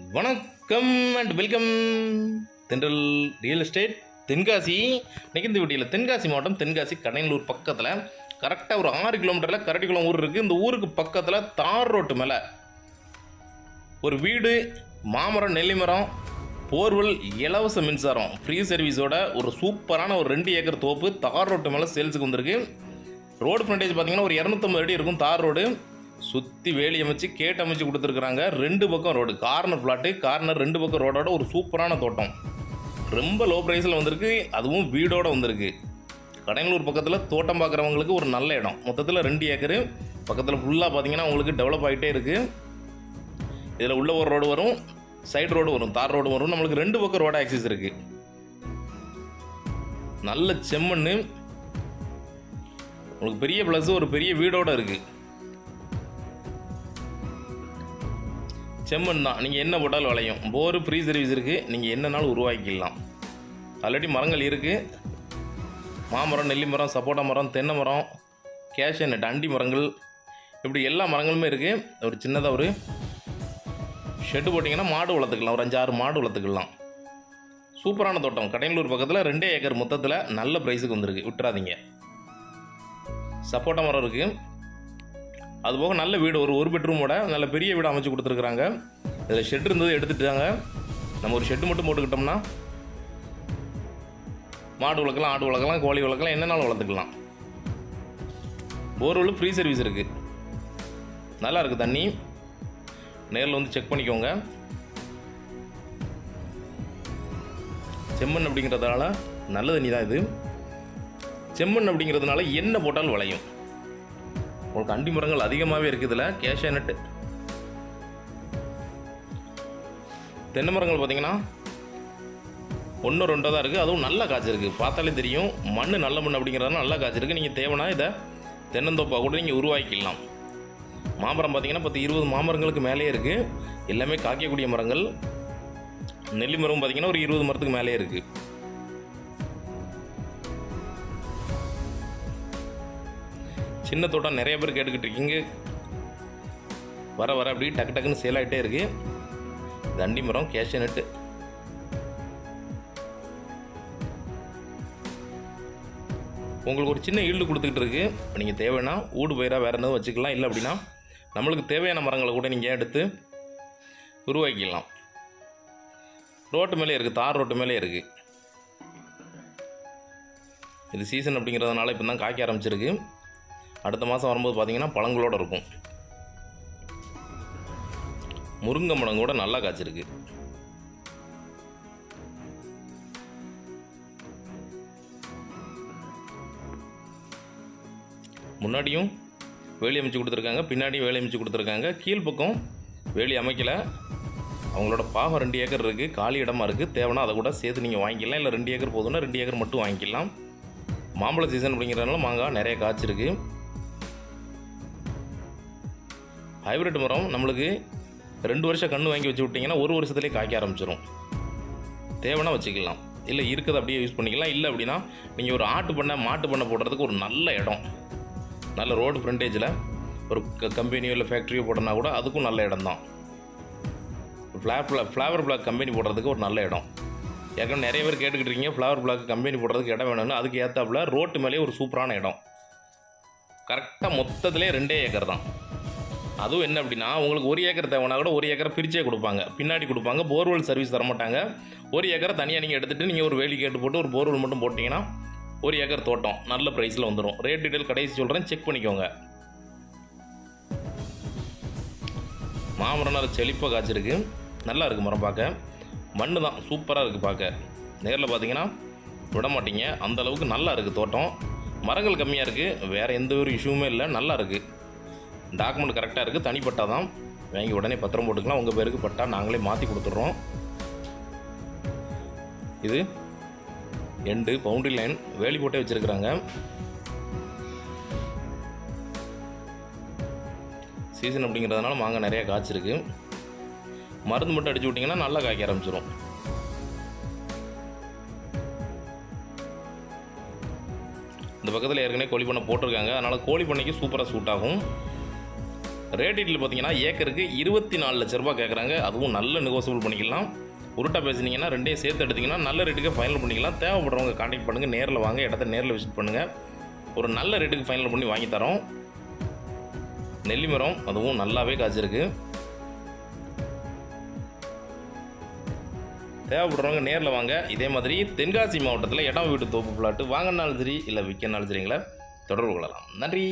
வணக்கம் and welcome தென்றல் real estate Tenkasi. இன்னைக்கு இந்த வீடியோவில் தென்காசி மாவட்டம் தென்காசி கடையனூர் பக்கத்தில் கரெக்டாக ஒரு 6 கிலோமீட்டரில் கரடிக்குளம் ஊர் இருக்குது. இந்த ஊருக்கு பக்கத்தில் தார் ரோட்டு மேலே ஒரு வீடு, மாமரம், நெல்லிமரம், போர்வெல், இலவச மின்சாரம், ஃப்ரீ சர்வீஸோட ஒரு சூப்பரான ஒரு 2 ஏக்கர் தோப்பு தார் ரோட்டு மேலே சேல்ஸுக்கு வந்திருக்கு. ரோடு ஃப்ரண்டேஜ் பார்த்திங்கன்னா ஒரு 250 அடி இருக்கும். தார் ரோடு சுற்றி வேலி அமைச்சு கேட் அமைச்சு கொடுத்துருக்குறாங்க. 2 பக்கம் ரோடு, கார்னர் ஃப்ளாட்டு, கார்னர் 2 பக்கம் ரோடோட ஒரு சூப்பரான தோட்டம். ரொம்ப லோ ப்ரைஸில் வந்திருக்கு, அதுவும் வீடோடு வந்திருக்கு. கடையனூர் பக்கத்தில் தோட்டம் பார்க்குறவங்களுக்கு ஒரு நல்ல இடம். மொத்தத்தில் 2 ஏக்கரு பக்கத்தில் ஃபுல்லாக பார்த்தீங்கன்னா உங்களுக்கு டெவலப் ஆகிட்டே இருக்குது. இதில் உள்ள ஒரு ரோடு வரும், சைடு ரோடு வரும், தார் ரோடு வரும். நம்மளுக்கு 2 பக்கம் ரோடு ஆக்சஸ் இருக்குது. நல்ல செம்மண், உங்களுக்கு பெரிய ப்ளஸ், ஒரு பெரிய வீடோடு இருக்குது. செம்மண் தான், நீங்கள் என்ன போட்டாலும் விளையும். போரு ஃப்ரீ சர்வீஸ் இருக்குது, நீங்கள் என்னன்னாலும் உருவாக்கிக்கலாம். ஆல்ரெடி மரங்கள் இருக்குது. மாமரம், நெல்லிமரம், சப்போட்டா மரம், தென்னை மரம், கேஷ்யூ நட், அண்டி மரங்கள், இப்படி எல்லா மரங்களுமே இருக்குது. ஒரு சின்னதாக ஒரு ஷெட்டு போட்டிங்கன்னா மாடு வளர்த்துக்கலாம், ஒரு 5-6 மாடு வளர்த்துக்கலாம். சூப்பரான தோட்டம். கடையனூர் பக்கத்தில் 2 ஏக்கர் மொத்தத்தில் நல்ல ப்ரைஸுக்கு வந்திருக்கு, விட்டுறாதீங்க. சப்போட்டா மரம் இருக்குது. அதுபோக நல்ல வீடு, ஒரு பெட்ரூமோட நல்ல பெரிய வீடு அமைச்சு கொடுத்துருக்குறாங்க. இதில் ஷெட் இருந்தது எடுத்துட்டாங்க. நம்ம ஒரு ஷெட்டு மட்டும் போட்டுக்கிட்டோம்னா மாடு வளர்க்கலாம், ஆடு வளர்க்கலாம், கோழி வளர்க்கலாம், என்னென்னாலும் வளர்த்துக்கலாம். போர்வெல் ஃப்ரீ சர்வீஸ் இருக்குது. நல்லா இருக்குது தண்ணி. நேரில் வந்து செக் பண்ணிக்கோங்க. செம்மண் அப்படிங்கிறதுனால நல்ல தண்ணி தான் இது. செம்மண் அப்படிங்கிறதுனால என்ன போட்டாலும் விளையும். உங்களுக்கு அண்டி மரங்கள் அதிகமாகவே இருக்குது. இதில் கேஷ்யூ நட், தென்னை மரங்கள் பார்த்தீங்கன்னா 1-2 தான் இருக்குது. அதுவும் நல்லா காய்ச்சிருக்கு, பார்த்தாலே தெரியும். மண் நல்ல மண் அப்படிங்கிறதுனால நல்லா காய்ச்சிருக்கு. நீங்கள் தேவைன்னா இதை தென்னந்தோப்பாக கூட நீங்கள் உருவாக்கிக்கலாம். மாமரம் பார்த்தீங்கன்னா 10-20 மாமரங்களுக்கு மேலே இருக்குது. எல்லாமே காய்க்கக்கூடிய மரங்கள். நெல்லி மரம் பார்த்தீங்கன்னா ஒரு 20 மரத்துக்கு மேலே இருக்குது. சின்ன தோட்டம் நிறைய பேர் கேட்டுக்கிட்டு இருக்கீங்க. வர அப்படி டக்கு டக்குன்னு சேல் ஆகிட்டே இருக்குது. தண்டி மரம், கேஷ்யூ நட்டு. உங்களுக்கு ஒரு சின்ன ஈல்டு கொடுத்துக்கிட்டு இருக்குது. இப்போ நீங்கள் தேவைன்னா ஊடு பயிராக வேறு என்னதும் வச்சுக்கலாம். இல்லை அப்படின்னா நம்மளுக்கு தேவையான மரங்களை கூட நீங்கள் எடுத்து உருவாக்கிக்கலாம். ரோட்டு மேலே இருக்குது, தார் ரோட்டு மேலே இருக்குது. இது சீசன் அப்படிங்கிறதுனால இப்போ தான் காய்க்க ஆரம்பிச்சிருக்கு. அடுத்த மாதம் வரும்போது பார்த்தீங்கன்னா பழங்களோடு இருக்கும். முருங்கை மரம் கூட நல்லா காய்ச்சிருக்கு. முன்னாடியும் வேலி அமைச்சு கொடுத்துருக்காங்க, பின்னாடியும் வேலி அமைச்சு கொடுத்துருக்காங்க. கீழ்ப்பக்கம் வேலி அமைக்கலை. அவங்களோட பாகம் 2 ஏக்கர் இருக்குது, காலி இடமா இருக்குது. தேவைன்னா அதை கூட சேர்த்து நீங்கள் வாங்கிக்கலாம். இல்லை 2 ஏக்கர் போதுன்னா 2 ஏக்கர் மட்டும் வாங்கிக்கலாம். மாம்பழ சீசன் அப்படிங்கிறதுனால மாங்காய் நிறைய காய்ச்சிருக்கு. ஹைப்ரிட் மரம் நம்மளுக்கு 2 வருஷம் கன்று வாங்கி வச்சு விட்டிங்கன்னா 1 வருஷத்துலேயே காய்க்க ஆரம்பிச்சிடும். தேவைன்னா வச்சுக்கலாம், இல்லை இருக்கிறது அப்படியே யூஸ் பண்ணிக்கலாம். இல்லை அப்படின்னா நீங்கள் ஒரு ஆட்டு பண்ணை, மாட்டு பண்ணை போடுறதுக்கு ஒரு நல்ல இடம், நல்ல ரோடு ஃப்ரண்டேஜில் ஒரு கம்பெனியோ இல்லை ஃபேக்ட்ரியோ போட்டோன்னா கூட அதுக்கும் நல்ல இடம் தான். ஃப்ளவர் பிளாக் கம்பெனி போடுறதுக்கு ஒரு நல்ல இடம். ஏற்கனவே நிறைய பேர் கேட்டுக்கிட்டு இருக்கீங்க ஃப்ளவர் பிளாக் கம்பெனி போடுறதுக்கு இடம் வேணும்னு. அதுக்கு ஏற்றாப்புல ரோட்டு மேலே ஒரு சூப்பரான இடம். கரெக்டாக மொத்தத்திலே 2 ஏக்கர் தான். அதுவும் என்ன அப்படின்னா உங்களுக்கு 1 ஏக்கர் தேவைன்னா கூட 1 ஏக்கரை பிரிச்சே கொடுப்பாங்க, பின்னாடி கொடுப்பாங்க. போர்வெல் சர்வீஸ் தரமாட்டாங்க. 1 ஏக்கரை தனியாக நீங்கள் எடுத்துகிட்டு நீங்கள் ஒரு வேலி கேட்டு போட்டு ஒரு போர்வெல் மட்டும் போட்டிங்கன்னா 1 ஏக்கர் தோட்டம் நல்ல ப்ரைஸில் வந்துடும். ரேட் டீட்டெயில் கடைசி சொல்கிறேன், செக் பண்ணிக்கோங்க. மாமரம் நல்ல செழிப்பாக காய்ச்சிருக்கு, நல்லா இருக்குது மரம். பார்க்க மண்ணு தான் சூப்பராக இருக்குது. பார்க்க நேரில் பார்த்தீங்கன்னா விட மாட்டீங்க, அந்தளவுக்கு நல்லா இருக்குது தோட்டம். மரங்கள் கம்மியாக இருக்குது, வேறு எந்த ஒரு இஷ்யூமே இல்லை, நல்லா இருக்குது. டாக்குமெண்ட் கரெக்டாக இருக்குது. தனிப்பட்டா தான், வாங்கி உடனே பத்திரம் போட்டுக்கலாம். உங்கள் பேருக்கு பட்டா நாங்களே மாற்றி கொடுத்துட்றோம். இது எண்டு பவுண்ட்ரி லைன் வேலி போட்டே வச்சுருக்குறாங்க. சீசன் அப்படிங்கிறதுனால மாங்காய் நிறையா காய்ச்சிருக்கு. மருந்து மட்டும் அடிச்சு விட்டிங்கன்னா நல்லா காய்க்க ஆரம்பிச்சிடும். இந்த பக்கத்தில் ஏற்கனவே கோழி பண்ணை போட்டிருக்காங்க, அதனால் கோழி பண்ணைக்கு சூப்பராக சூட் ஆகும். ரேட் டீட்டில் பார்த்தீங்கன்னா ஏக்கருக்கு 24 லட்ச ரூபா கேட்குறாங்க. அதுவும் நல்ல நெகோசியபிள் பண்ணிக்கலாம். உருட்டா பேசுனீங்கன்னா ரெண்டையும் சேர்த்து எடுத்திங்கன்னா நல்ல ரேட்டுக்கு ஃபைனல் பண்ணிக்கலாம். தேவைப்படுறவங்க கான்டாக்ட் பண்ணுங்கள், நேரில் வாங்க, இடத்த நேரில் விசிட் பண்ணுங்கள். ஒரு நல்ல ரேட்டுக்கு ஃபைனல் பண்ணி வாங்கி தரோம். நெல்லி மரம் அதுவும் நல்லாவே காய்ச்சிருக்கு. தேவைப்படுறவங்க நேரில் வாங்க. இதே மாதிரி தென்காசி மாவட்டத்தில் இடம் வீட்டு தோப்பு பிளாட்டு வாங்கினாலும் சரி இல்லை விற்கனாலும் சரிங்களா தொடர்பு கொள்ளலாம். நன்றி.